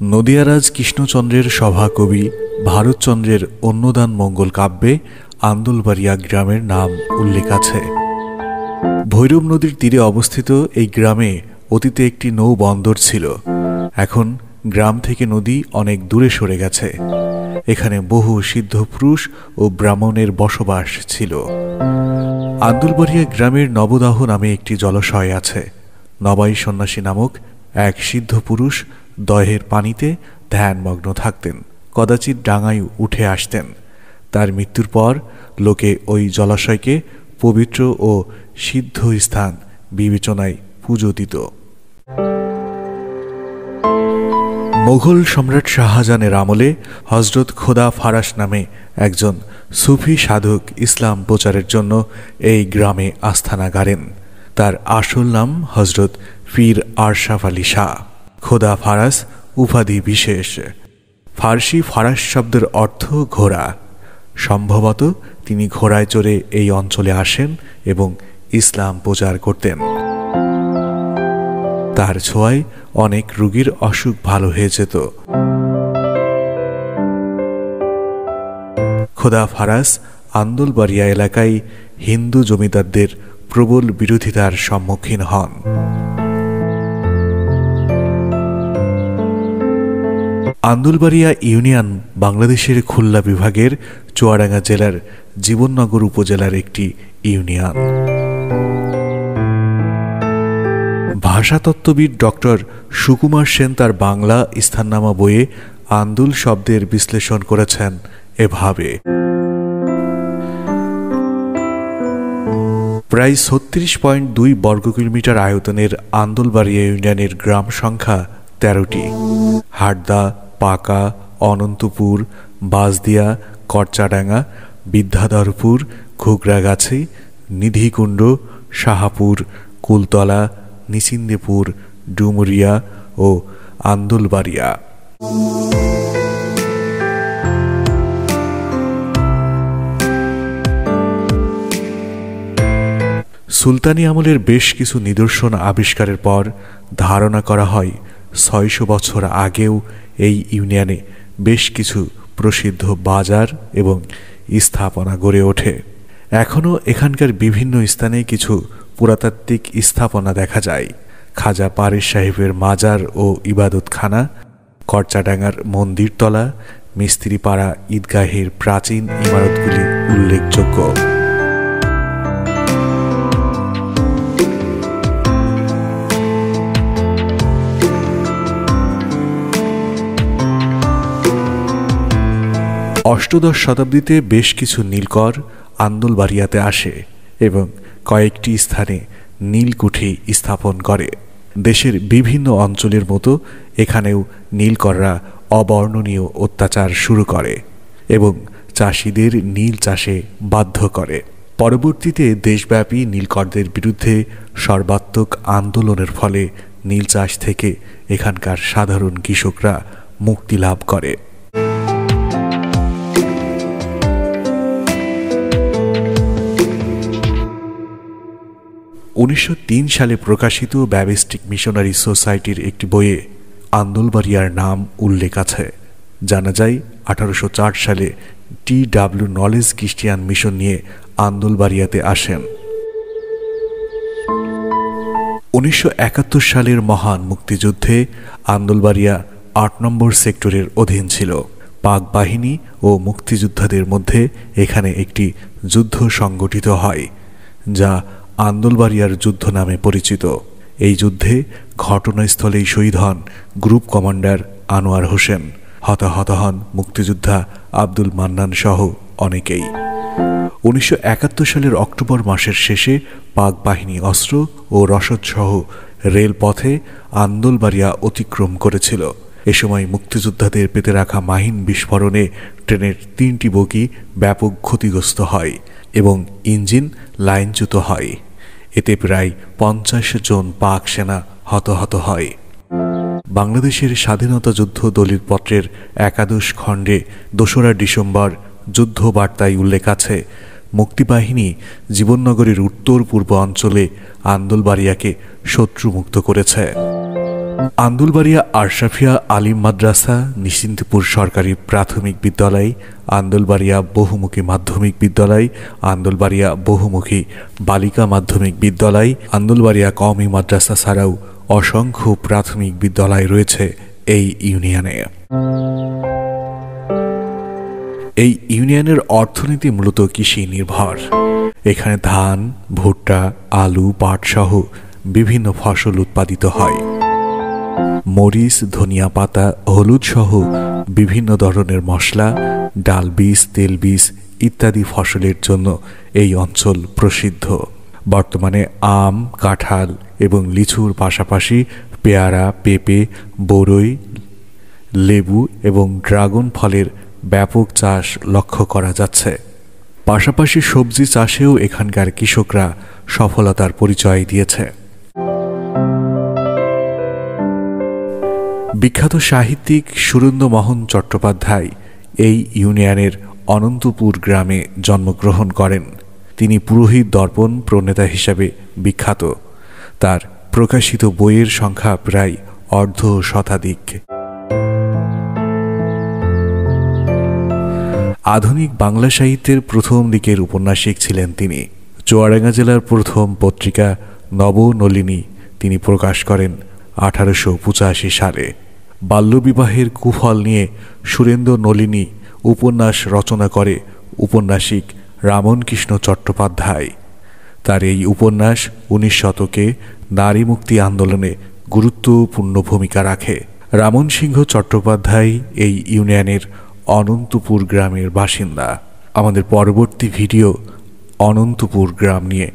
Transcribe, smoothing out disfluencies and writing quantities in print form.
নদিয়ারাজ কৃষ্ণচন্দ্রের সভাকবি ভারতচন্দ্রের অন্নদান মঙ্গল কাব্যে আন্দুলবাড়িয়া গ্রামের নাম উল্লেখ আছে। ভৈরব নদীর তীরে অবস্থিত এই গ্রামে অতীতে একটি নৌ বন্দর ছিল। এখন গ্রাম থেকে নদী অনেক দূরে সরে গেছে। এখানে বহু সিদ্ধপুরুষ ও ব্রাহ্মণের বসবাস ছিল। আন্দুলবাড়িয়া গ্রামের নবদাহ নামে একটি জলাশয় আছে। নবাই সন্ন্যাসী নামক এক সিদ্ধপুরুষ দহের পানিতে ধ্যানমগ্ন থাকতেন। কদাচিৎ ডাঙায় উঠে আসতেন। তার মৃত্যুর পর লোকে ওই জলাশয়কে পবিত্র ও সিদ্ধ স্থান বিবেচনায় পুজো দিত। মোগল সম্রাট শাহজাহানের আমলে হজরত খোদা ফারাস নামে একজন সুফি সাধক ইসলাম প্রচারের জন্য এই গ্রামে আস্থানা গাড়েন। তার আসল নাম হজরত পীর আরশাফ আলী শাহ। খোদা ফারাস উপাধি বিশেষ। ফার্সি ফারাস শব্দের অর্থ ঘোড়া। সম্ভবত তিনি ঘোড়ায় চড়ে এই অঞ্চলে আসেন এবং ইসলাম প্রচার করতেন। তার ছোঁয়ায় অনেক রোগীর অসুখ ভালো হয়ে যেত। খোদা ফারাস আন্দুলবাড়িয়া এলাকায় হিন্দু জমিদারদের প্রবল বিরোধিতার সম্মুখীন হন। আন্দুলবাড়িয়া ইউনিয়ন বাংলাদেশের খুলনা বিভাগের চুয়াডাঙ্গা জেলার জীবননগর উপজেলার একটি ইউনিয়ন। ভাষাতত্ত্ববিদ ডক্টর সুকুমার সেন তার বাংলা স্থাননামা বইয়ে আন্দুল শব্দের বিশ্লেষণ করেছেন এভাবে: প্রায় ৩৬.২ বর্গ কিলোমিটার আয়তনের আন্দুলবাড়িয়া ইউনিয়নের গ্রাম সংখ্যা ১৩টি। হাটদা, পাকা, অনন্তপুর, বাজদিয়া, করচাডাঙ্গা, বিদ্যাধরপুর, ঘুগরাগাছি, নিধিকুণ্ড, শাহাপুর, কুলতলা, নিচিন্দেপুর, ডুমুরিয়া ও আন্দুলবাড়িয়া। সুলতানি আমলের বেশ কিছু নিদর্শন আবিষ্কারের পর ধারণা করা হয় ৬০০ বছর আগেও এই ইউনিয়নে বেশ কিছু প্রসিদ্ধ বাজার এবং স্থাপনা গড়ে ওঠে। এখনও এখানকার বিভিন্ন স্থানে কিছু পুরাতাত্ত্বিক স্থাপনা দেখা যায়। খাজা পারিস সাহেবের মাজার ও ইবাদতখানা, করচাডাঙ্গার মন্দিরতলা, মিস্ত্রিপাড়া ঈদগাহের প্রাচীন ইমারতগুলি উল্লেখযোগ্য। অষ্টদশ শতাব্দীতে বেশ কিছু নীলকর আন্দুলবাড়িয়াতে আসে এবং কয়েকটি স্থানে নীলকুঠি স্থাপন করে। দেশের বিভিন্ন অঞ্চলের মতো এখানেও নীলকররা অবর্ণনীয় অত্যাচার শুরু করে এবং চাষিদের নীল চাষে বাধ্য করে। পরবর্তীতে দেশব্যাপী নীলকরদের বিরুদ্ধে সর্বাত্মক আন্দোলনের ফলে নীল চাষ থেকে এখানকার সাধারণ কৃষকরা মুক্তি লাভ করে। ১৯০৩ সালে প্রকাশিত ব্যাপটিস্ট মিশনারি সোসাইটির একটি বইয়ে আন্দুলবাড়িয়ার নাম উল্লেখ আছে। জানা যায় ১৮০৪ সালে টি.ডব্লিউ. নলেজ খ্রিস্টিয়ান মিশন নিয়ে আন্দুলবাড়িয়াতে আসেন। ১৯৭১ সালের মহান মুক্তিযুদ্ধে আন্দুলবাড়িয়া ৮ নম্বর সেক্টরের অধীন ছিল। পাক বাহিনী ও মুক্তিযোদ্ধাদের মধ্যে এখানে একটি যুদ্ধ সংগঠিত হয়, যা আন্দুলবাড়িয়ার যুদ্ধ নামে পরিচিত। এই যুদ্ধে ঘটনাস্থলেই শহীদ হন গ্রুপ কমান্ডার আনোয়ার হোসেন। হতাহত হন মুক্তিযোদ্ধা আব্দুল মান্নান সহ অনেকেই। ১৯৭১ সালের অক্টোবর মাসের শেষে পাক বাহিনী অস্ত্র ও রসদসহ রেলপথে আন্দুলবাড়িয়া অতিক্রম করেছিল। এ সময় মুক্তিযোদ্ধাদের পেতে রাখা মাহিন বিস্ফোরণে ট্রেনের ৩টি বগি ব্যাপক ক্ষতিগ্রস্ত হয় এবং ইঞ্জিন লাইনচ্যুত হয়। এতে প্রায় ৫০ জন পাক সেনা হতাহত হয়। বাংলাদেশের স্বাধীনতা যুদ্ধ দলিলপত্রের একাদশ খণ্ডে ২রা ডিসেম্বর যুদ্ধ বার্তায় উল্লেখ আছে, মুক্তিবাহিনী জীবননগরের উত্তর পূর্ব অঞ্চলে আন্দুলবাড়িয়াকে শত্রুমুক্ত করেছে। আন্দুলবাড়িয়া আশরাফিয়া আলিম মাদ্রাসা, নিশ্চিন্তপুর সরকারি প্রাথমিক বিদ্যালয়, আন্দুলবাড়িয়া বহুমুখী মাধ্যমিক বিদ্যালয়, আন্দুলবাড়িয়া বহুমুখী বালিকা মাধ্যমিক বিদ্যালয়, আন্দুলবাড়িয়া কওমি মাদ্রাসা ছাড়াও অসংখ্য প্রাথমিক বিদ্যালয় রয়েছে এই ইউনিয়নে। এই ইউনিয়নের অর্থনীতি মূলত কৃষি নির্ভর। এখানে ধান, ভুট্টা, আলু, পাট সহ বিভিন্ন ফসল উৎপাদিত হয়। মরিচ, ধনিয়া পাতা, হলুদ সহ বিভিন্ন ধরনের মশলা, ডাল বীজ, তেল বীজ ইত্যাদি ফসলের জন্য এই অঞ্চল প্রসিদ্ধ। বর্তমানে আম, কাঁঠাল এবং লিচুর পাশাপাশি পেয়ারা, পেঁপে, বরই, লেবু এবং ড্রাগন ফলের ব্যাপক চাষ লক্ষ্য করা যাচ্ছে। পাশাপাশি সবজি চাষেও এখানকার কৃষকরা সফলতার পরিচয় দিয়েছে। বিখ্যাত সাহিত্যিক সুরেন্দ্রমোহন চট্টোপাধ্যায় এই ইউনিয়নের অনন্তপুর গ্রামে জন্মগ্রহণ করেন। তিনি পুরোহিত দর্পণ প্রণেতা হিসাবে বিখ্যাত। তার প্রকাশিত বইয়ের সংখ্যা প্রায় অর্ধ শতাধিক। আধুনিক বাংলা সাহিত্যের প্রথম দিকের উপন্যাসিক ছিলেন তিনি। চুয়াডাঙ্গা জেলার প্রথম পত্রিকা নবনলিনী তিনি প্রকাশ করেন 1885 সালে। বাল্যবিবাহের কুফল নিয়ে সুরেন্দ্র নলিনী উপন্যাস রচনা করে উপন্যাসিক রামনকৃষ্ণ চট্টোপাধ্যায়। তার এই উপন্যাস 19 শতকে নারী মুক্তি আন্দোলনে গুরুত্বপূর্ণ ভূমিকা রাখে। রামন সিংহ চট্টোপাধ্যায় এই ইউনিয়নের অনন্তপুর গ্রামের বাসিন্দা। আমাদের পরবর্তী ভিডিও অনন্তপুর গ্রাম নিয়ে